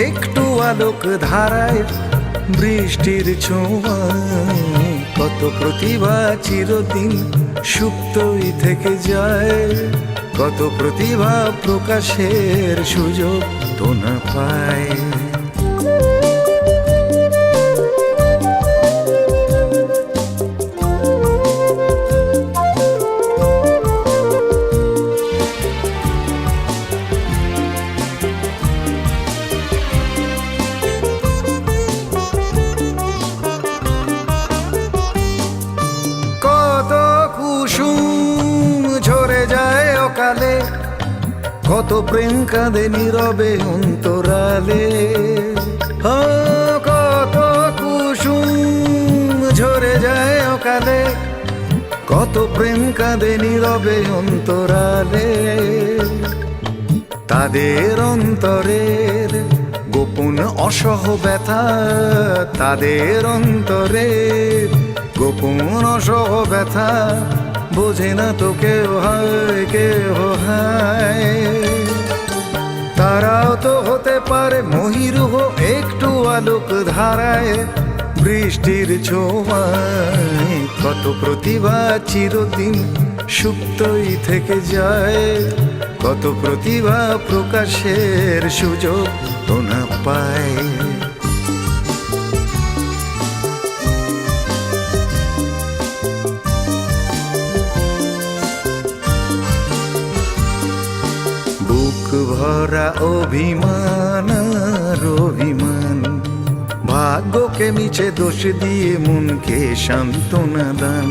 একটু আলোক ধারায়, বৃষ্টির ছোঁয়ায়। কত প্রতিভা চিরদিন সুপ্তই থেকে যায়, কত প্রতিভা প্রকাশের সুযোগ তো না পায়। অকালে কত প্রেম কাঁদে নীরবে অন্তরালে, কত কুসুম ঝরে যায় অকালে, কত প্রেম কাঁদে নীরবে অন্তরালে। তাদের অন্তরের গোপন অসহ ব্যথা, তাদের অন্তরের গোপন অসহ ব্যথা বোঝে না তো কেউ হয়, কেউ হয়। তারাও তো হতে পারে মহিরুহ একটু আলোক ধারায়, বৃষ্টির ছোঁয়ায়। কত প্রতিভা চিরদিন সুপ্তই থেকে যায়, কত প্রতিভা প্রকাশের সুযোগ তো না পায়। বুক ভরা অভিমান আর অভিমান, ভাগ্যকে মিছে দোষ দিয়ে মনকে সান্ত্বনা দান।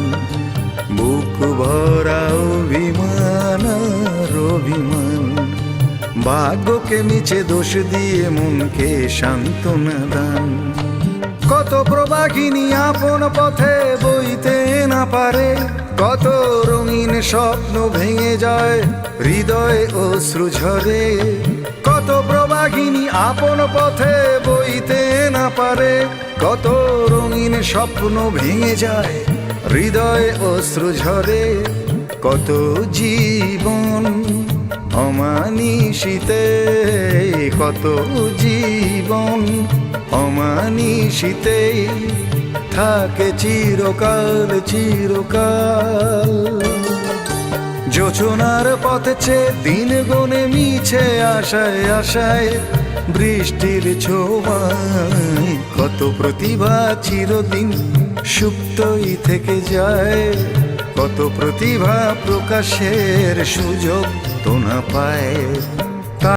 বুক ভরা অভিমান আর অভিমান, ভাগ্যকে মিছে দোষ দিয়ে মনকে সান্ত্বনা দান। কত প্রবাহিনী আপন পথে বইতে না পারে, কত রঙিন স্বপ্ন ভেঙে যায় হৃদয়ে অশ্রু ঝরে। কত প্রবাহিনী আপন পথে বইতে না পারে, কত রঙিন স্বপ্ন ভেঙে যায় হৃদয়ে অশ্রু ঝরে। কত জীবন অমানিশিতে, কত জীবন অমানিশিতে থাকে চিরকাল চিরকাল। যোজনার পথে চেয়ে দিন গনে মিছে আশায় আশায়, বৃষ্টির ছোঁয়ায়। কত প্রতিভা চিরদিন সুপ্তই থেকে যায়, কত প্রতিভা প্রকাশের সুযোগ তো না পায়।